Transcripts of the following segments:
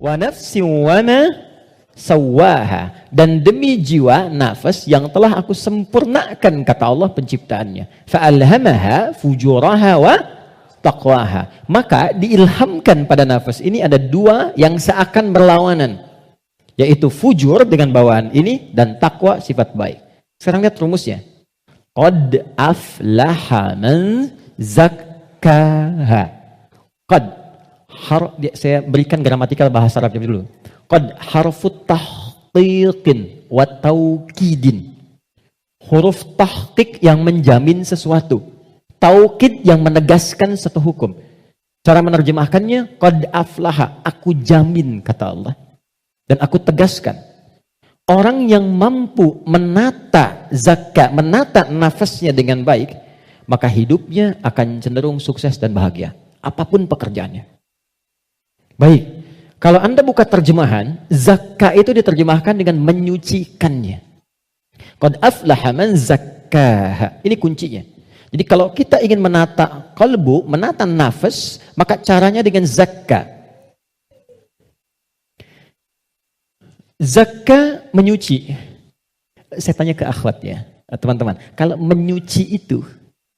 Wa nafsin wa ma sawwaha, dan demi jiwa nafas yang telah aku sempurnakan, kata Allah penciptaannya. Fa'alhamaha fujuraha wa taqwaha. Maka diilhamkan pada nafas ini ada dua yang seakan berlawanan, yaitu fujur dengan bawaan ini dan takwa sifat baik. Sekarang lihat rumusnya. Qad aflaha man zakkaha. Qad, saya berikan gramatikal bahasa Arabnya dulu. Qad harfut tahqiqin wa taukidin. Huruf tahqiq yang menjamin sesuatu, taukid yang menegaskan satu hukum. Cara menerjemahkannya, qad aflaha, aku jamin, kata Allah, dan aku tegaskan. Orang yang mampu menata zakat, menata nafasnya dengan baik, maka hidupnya akan cenderung sukses dan bahagia, apapun pekerjaannya. Baik, kalau Anda buka terjemahan, zakat itu diterjemahkan dengan menyucikannya. Qad aflaha man zakkaha. Ini kuncinya. Jadi kalau kita ingin menata qalbu, menata nafas, maka caranya dengan zakat. Zakah menyuci. Saya tanya ke akhwat ya, teman-teman. Kalau menyuci itu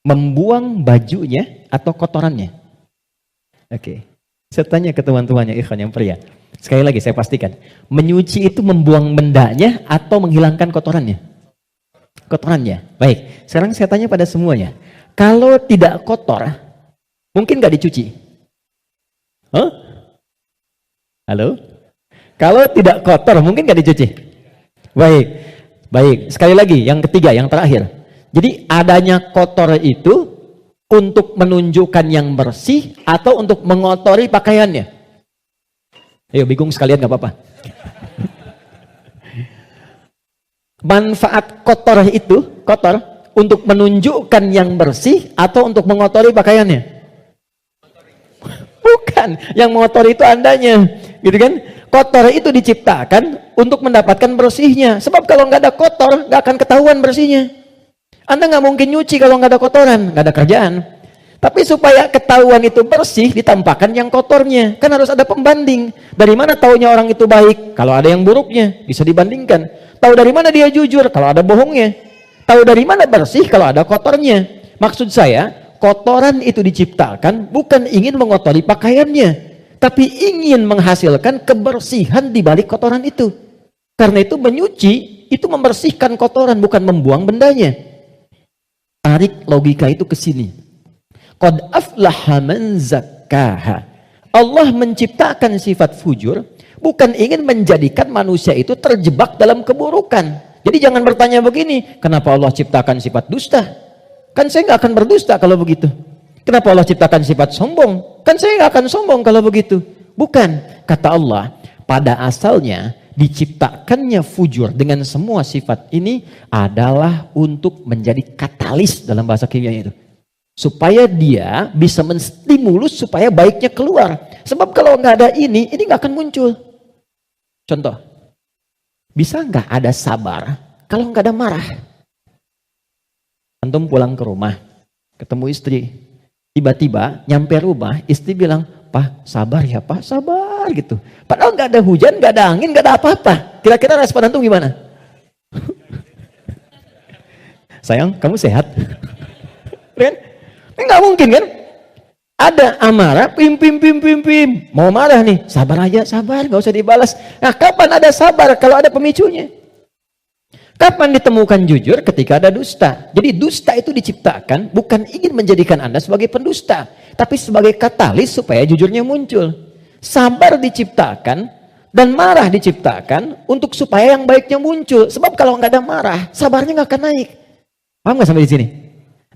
membuang bajunya atau kotorannya? Oke. Saya tanya ke teman-temannya ikhwan yang pria. Sekali lagi saya pastikan. Menyuci itu membuang bendanya atau menghilangkan kotorannya? Kotorannya. Baik. Sekarang saya tanya pada semuanya. Kalau tidak kotor, mungkin nggak dicuci? Huh? Halo? Kalau tidak kotor, mungkin nggak dicuci? Baik, baik. Sekali lagi, yang ketiga, yang terakhir. Jadi adanya kotor itu untuk menunjukkan yang bersih atau untuk mengotori pakaiannya? Ayo, bingung sekalian nggak apa-apa. Manfaat kotor itu, kotor untuk menunjukkan yang bersih atau untuk mengotori pakaiannya? Bukan, yang mengotori itu andanya, gitu kan? Kotor itu diciptakan untuk mendapatkan bersihnya. Sebab kalau nggak ada kotor, nggak akan ketahuan bersihnya. Anda nggak mungkin nyuci kalau nggak ada kotoran, nggak ada kerjaan. Tapi supaya ketahuan itu bersih, ditampakkan yang kotornya. Kan harus ada pembanding. Dari mana taunya orang itu baik? Kalau ada yang buruknya, bisa dibandingkan. Tahu dari mana dia jujur? Kalau ada bohongnya. Tahu dari mana bersih? Kalau ada kotornya. Maksud saya, kotoran itu diciptakan bukan ingin mengotori pakaiannya, tapi ingin menghasilkan kebersihan di balik kotoran itu. Karena itu menyuci, itu membersihkan kotoran, bukan membuang bendanya. Tarik logika itu ke sini. Qad aflaha man zakkaha. Allah menciptakan sifat fujur, bukan ingin menjadikan manusia itu terjebak dalam keburukan. Jadi jangan bertanya begini, kenapa Allah ciptakan sifat dusta? Kan saya nggak akan berdusta kalau begitu. Kenapa Allah ciptakan sifat sombong? Kan saya nggak akan sombong kalau begitu. Bukan, kata Allah, pada asalnya diciptakannya fujur dengan semua sifat ini adalah untuk menjadi katalis dalam bahasa kimia itu. Supaya dia bisa menstimulus supaya baiknya keluar. Sebab kalau nggak ada ini nggak akan muncul. Contoh, bisa nggak ada sabar kalau nggak ada marah? Antum pulang ke rumah, ketemu istri. Tiba-tiba nyampe rumah, istri bilang, "Pak, sabar ya Pak, sabar," gitu. Padahal nggak ada hujan, nggak ada angin, nggak ada apa-apa. Kira-kira respon antum gimana? Sayang, kamu sehat? Kan? Nggak mungkin kan? Ada amarah, pim. Mau marah nih, sabar aja, sabar, nggak usah dibalas. Nah, kapan ada sabar kalau ada pemicunya? Kapan ditemukan jujur? Ketika ada dusta. Jadi dusta itu diciptakan bukan ingin menjadikan Anda sebagai pendusta, tapi sebagai katalis supaya jujurnya muncul. Sabar diciptakan dan marah diciptakan untuk supaya yang baiknya muncul. Sebab kalau nggak ada marah, sabarnya nggak akan naik. Paham nggak sampai di sini?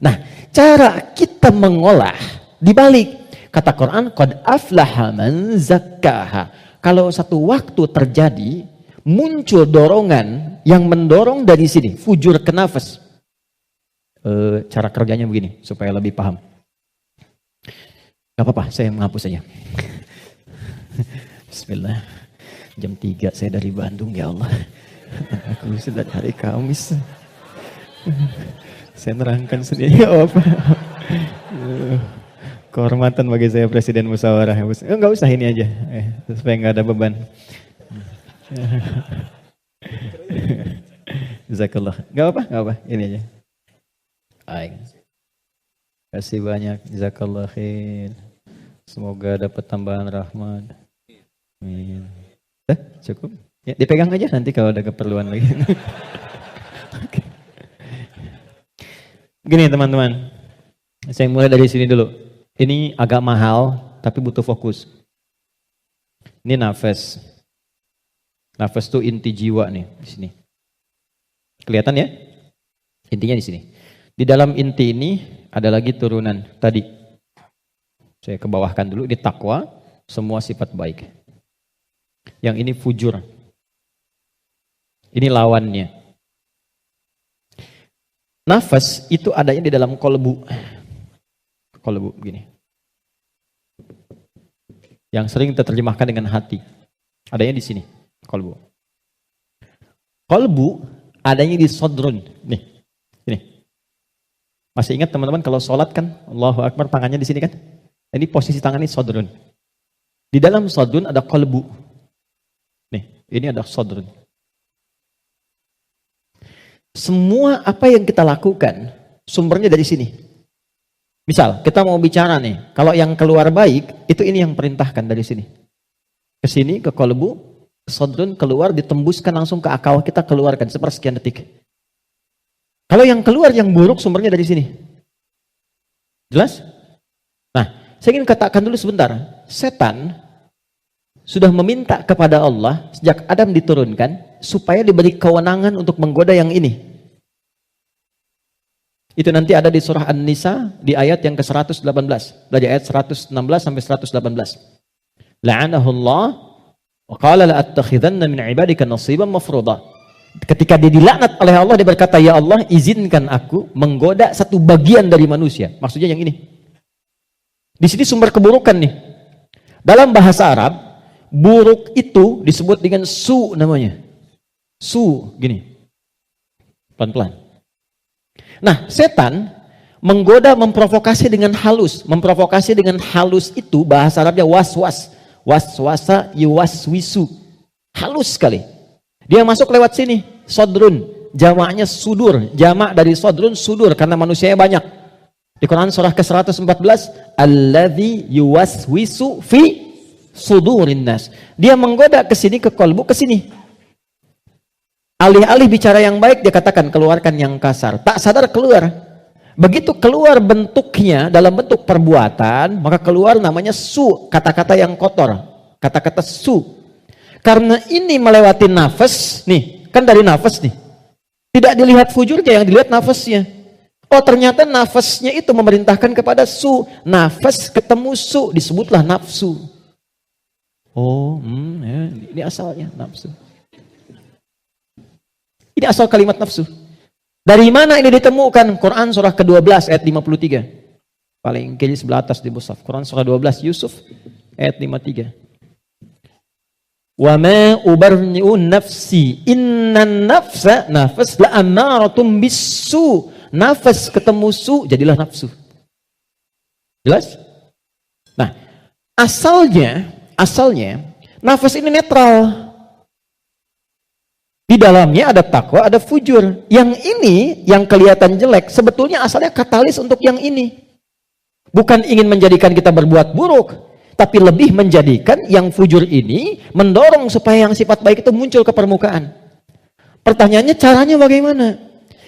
Nah, cara kita mengolah dibalik. Kata Quran, qad aflaha man zakkaha. Kalau satu waktu terjadi muncul dorongan yang mendorong dari sini, fujur ke nafas. Cara kerjanya begini, supaya lebih paham. Gak apa-apa, saya menghapus saja. Bismillah. Jam 3 saya dari Bandung, ya Allah. Aku sudah hari Kamis. Saya nerangkan sendiri, ya apa? Kehormatan bagi saya Presiden Musyawarah. Enggak usah ini aja, supaya nggak ada beban. Jazakallah. Enggak apa, ini aja. Baik. Kasih banyak, jazakallah khair. Semoga dapat tambahan rahmat. Amin. Cukup. Ya, dipegang aja nanti kalau ada keperluan lagi. Okay. Gini teman-teman, saya mulai dari sini dulu. Ini agak mahal, tapi butuh fokus. Ini nafas. Nafas itu inti jiwa nih di sini. Kelihatan ya? Intinya di sini. Di dalam inti ini ada lagi turunan tadi. Saya kebawahkan dulu, di takwa, semua sifat baik. Yang ini fujur. Ini lawannya. Nafas itu adanya di dalam kolbu. Kolbu begini. Yang sering terjemahkan dengan hati. Adanya di sini, kolbu. Kolbu adanya di sodrun. Nih, ini. Masih ingat teman-teman kalau sholat kan, Allahu Akbar tangannya di sini kan? Ini posisi tangan ini sodrun. Di dalam sodrun ada kolbu. Nih, ini ada sodrun. Semua apa yang kita lakukan, sumbernya dari sini. Misal, kita mau bicara nih, kalau yang keluar baik, itu ini yang perintahkan dari sini. Ke sini, ke kolbu, ke sodrun, keluar, ditembuskan langsung ke akal, kita keluarkan, sepersekian detik. Kalau yang keluar, yang buruk, sumbernya dari sini. Jelas? Nah, saya ingin katakan dulu sebentar, setan sudah meminta kepada Allah, sejak Adam diturunkan, supaya diberi kewenangan untuk menggoda yang ini. Itu nanti ada di surah An-Nisa di ayat yang ke-118. Dari ayat 116 sampai 118. La'anahullah wa qala la'attakhidanna min ibadika nasiban mafruḍa. Ketika dia dilaknat oleh Allah, dia berkata, ya Allah, izinkan aku menggoda satu bagian dari manusia. Maksudnya yang ini. Di sini sumber keburukan nih. Dalam bahasa Arab, buruk itu disebut dengan su namanya. Su, gini. Pelan-pelan. Nah, setan menggoda, memprovokasi dengan halus. Memprovokasi dengan halus itu bahasa Arabnya waswas. Waswasa yuwaswisu. Halus sekali. Dia masuk lewat sini. Sodrun. Jamaknya sudur. Jamak dari sodrun sudur. Karena manusianya banyak. Di Quran surah ke-114. Alladzi yuwaswisu fi sudurin nas. Dia menggoda ke sini, ke kolbu, ke sini. Alih-alih bicara yang baik, dia katakan keluarkan yang kasar. Tak sadar keluar. Begitu keluar bentuknya dalam bentuk perbuatan, maka keluar namanya su, kata-kata yang kotor. Kata-kata su. Karena ini melewati nafas, nih, kan dari nafas nih. Tidak dilihat fujurnya, yang dilihat nafasnya. Oh, ternyata nafasnya itu memerintahkan kepada su. Nafas ketemu su, disebutlah nafsu. Oh, ya, ini asalnya nafsu. Ini asal kalimat nafsu. Dari mana ini ditemukan? Quran surah ke-12 ayat 53. Paling kiri sebelah atas di mushaf. Quran surah 12 Yusuf ayat 53. Wa ma ubarni'u nafsi innan nafsa nafas la amaratum bisu. Nafas ketemu su jadilah nafsu. Jelas? Nah, asalnya nafas ini netral. Di dalamnya ada takwa, ada fujur. Yang ini, yang kelihatan jelek, sebetulnya asalnya katalis untuk yang ini. Bukan ingin menjadikan kita berbuat buruk, tapi lebih menjadikan yang fujur ini mendorong supaya yang sifat baik itu muncul ke permukaan. Pertanyaannya caranya bagaimana?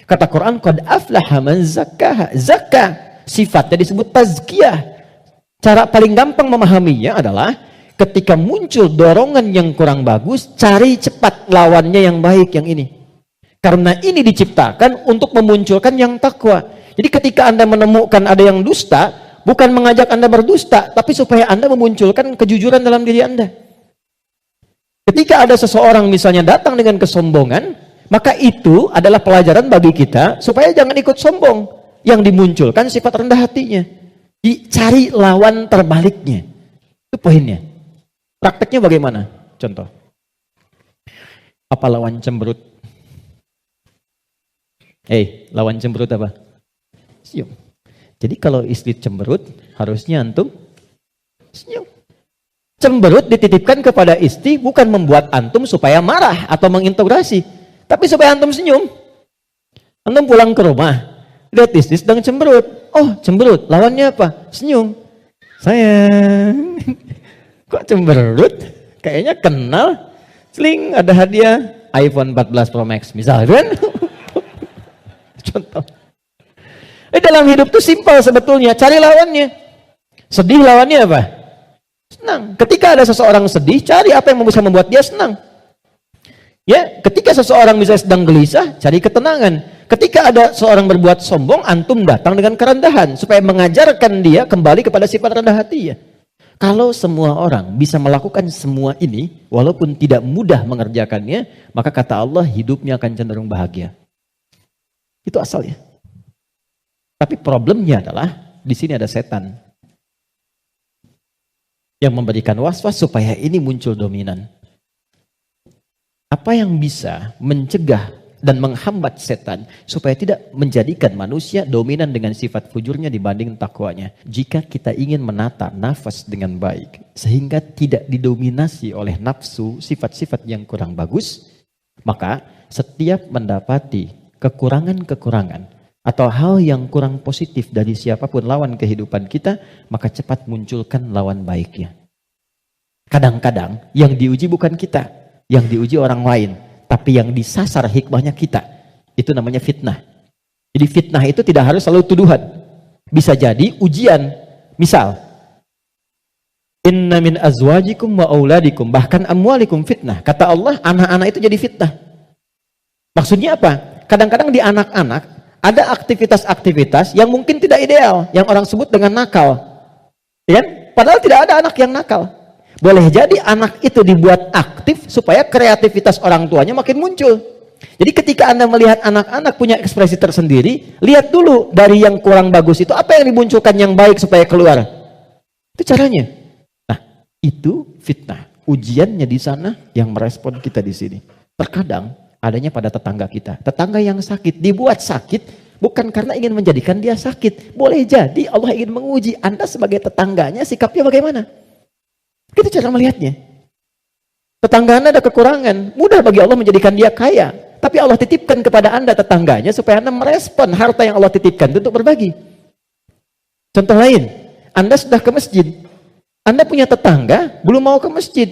Kata Quran, qad aflaha man zakkaha. Zakka, sifatnya disebut tazkiyah. Cara paling gampang memahaminya adalah ketika muncul dorongan yang kurang bagus, cari cepat lawannya yang baik, yang ini. Karena ini diciptakan untuk memunculkan yang takwa. Jadi ketika Anda menemukan ada yang dusta, bukan mengajak Anda berdusta, tapi supaya Anda memunculkan kejujuran dalam diri Anda. Ketika ada seseorang misalnya datang dengan kesombongan, maka itu adalah pelajaran bagi kita supaya jangan ikut sombong. Yang dimunculkan sifat rendah hatinya. Dicari lawan terbaliknya. Itu poinnya. Prakteknya bagaimana? Contoh. Apa lawan cemberut? Lawan cemberut apa? Sium. Jadi kalau istri cemberut, harusnya antum senyum. Cemberut dititipkan kepada istri bukan membuat antum supaya marah atau mengintegrasi, tapi supaya antum senyum. Antum pulang ke rumah, lihat istri sedang cemberut. Oh, cemberut, lawannya apa? Senyum. Sayang, kok cemberut? Kayaknya kenal. Sling, ada hadiah iPhone 14 Pro Max misalkan. Contoh. Dalam hidup tuh simpel sebetulnya, cari lawannya. Sedih lawannya apa? Senang. Ketika ada seseorang sedih, cari apa yang bisa membuat dia senang. Ya, ketika seseorang misalnya sedang gelisah, cari ketenangan. Ketika ada seorang berbuat sombong, antum datang dengan kerendahan supaya mengajarkan dia kembali kepada sifat rendah hati ya. Kalau semua orang bisa melakukan semua ini, walaupun tidak mudah mengerjakannya, maka kata Allah hidupnya akan cenderung bahagia. Itu asalnya. Tapi problemnya adalah di sini ada setan yang memberikan was-was supaya ini muncul dominan. Apa yang bisa mencegah dan menghambat setan supaya tidak menjadikan manusia dominan dengan sifat fujurnya dibanding takwanya? Jika kita ingin menata nafas dengan baik sehingga tidak didominasi oleh nafsu sifat-sifat yang kurang bagus, maka setiap mendapati kekurangan-kekurangan atau hal yang kurang positif dari siapapun lawan kehidupan kita, maka cepat munculkan lawan baiknya. Kadang-kadang yang diuji bukan kita, yang diuji orang lain, tapi yang disasar hikmahnya kita. Itu namanya fitnah. Jadi fitnah itu tidak harus selalu tuduhan. Bisa jadi ujian. Misal, inna min azwajikum wa auladikum, bahkan amwalikum fitnah. Kata Allah, anak-anak itu jadi fitnah. Maksudnya apa? Kadang-kadang di anak-anak ada aktivitas-aktivitas yang mungkin tidak ideal, yang orang sebut dengan nakal. Ya? Padahal tidak ada anak yang nakal. Boleh jadi anak itu dibuat aktif supaya kreativitas orang tuanya makin muncul. Jadi ketika Anda melihat anak-anak punya ekspresi tersendiri, lihat dulu dari yang kurang bagus itu apa yang dimunculkan yang baik supaya keluar. Itu caranya. Nah, itu fitnah. Ujiannya di sana yang merespon kita di sini. Terkadang adanya pada tetangga kita. Tetangga yang sakit, dibuat sakit bukan karena ingin menjadikan dia sakit. Boleh jadi Allah ingin menguji Anda sebagai tetangganya, sikapnya bagaimana. Kita cara melihatnya. Tetangga Anda ada kekurangan, mudah bagi Allah menjadikan dia kaya. Tapi Allah titipkan kepada Anda tetangganya supaya Anda merespon harta yang Allah titipkan untuk berbagi. Contoh lain, Anda sudah ke masjid. Anda punya tetangga, belum mau ke masjid.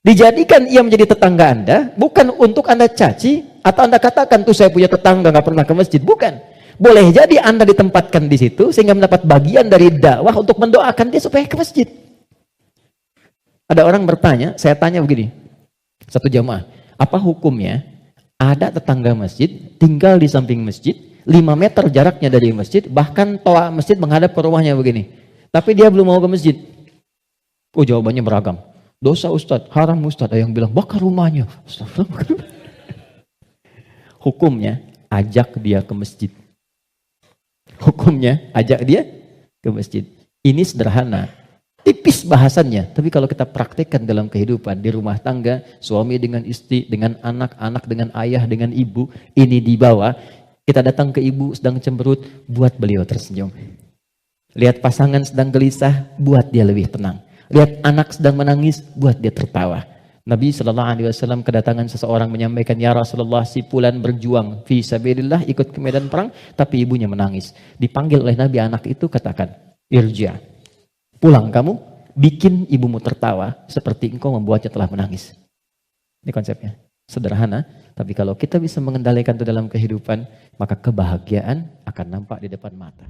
Dijadikan ia menjadi tetangga Anda, bukan untuk Anda caci, atau Anda katakan, tuh saya punya tetangga gak pernah ke masjid. Bukan. Boleh jadi Anda ditempatkan di situ, sehingga mendapat bagian dari dakwah untuk mendoakan dia supaya ke masjid. Ada orang bertanya, saya tanya begini, satu jamaah, apa hukumnya ada tetangga masjid, tinggal di samping masjid, 5 meter jaraknya dari masjid, bahkan toa masjid menghadap ke rumahnya begini. Tapi dia belum mau ke masjid. Oh, jawabannya beragam. Dosa Ustadz, haram Ustadz. Ada yang bilang bakar rumahnya. Hukumnya ajak dia ke masjid. Hukumnya ajak dia ke masjid. Ini sederhana, tipis bahasannya. Tapi kalau kita praktekkan dalam kehidupan di rumah tangga, suami dengan istri, dengan anak, anak dengan ayah, dengan ibu, ini dibawa. Kita datang ke ibu sedang cemberut, buat beliau tersenyum. Lihat pasangan sedang gelisah, buat dia lebih tenang. Lihat anak sedang menangis, buat dia tertawa. Nabi SAW kedatangan seseorang menyampaikan, ya Rasulullah, si fulan berjuang fi sabilillah, ikut ke medan perang, tapi ibunya menangis. Dipanggil oleh Nabi anak itu, katakan, irja, pulang kamu, bikin ibumu tertawa seperti engkau membuatnya telah menangis. Ini konsepnya. Sederhana, tapi kalau kita bisa mengendalikan itu dalam kehidupan, maka kebahagiaan akan nampak di depan mata.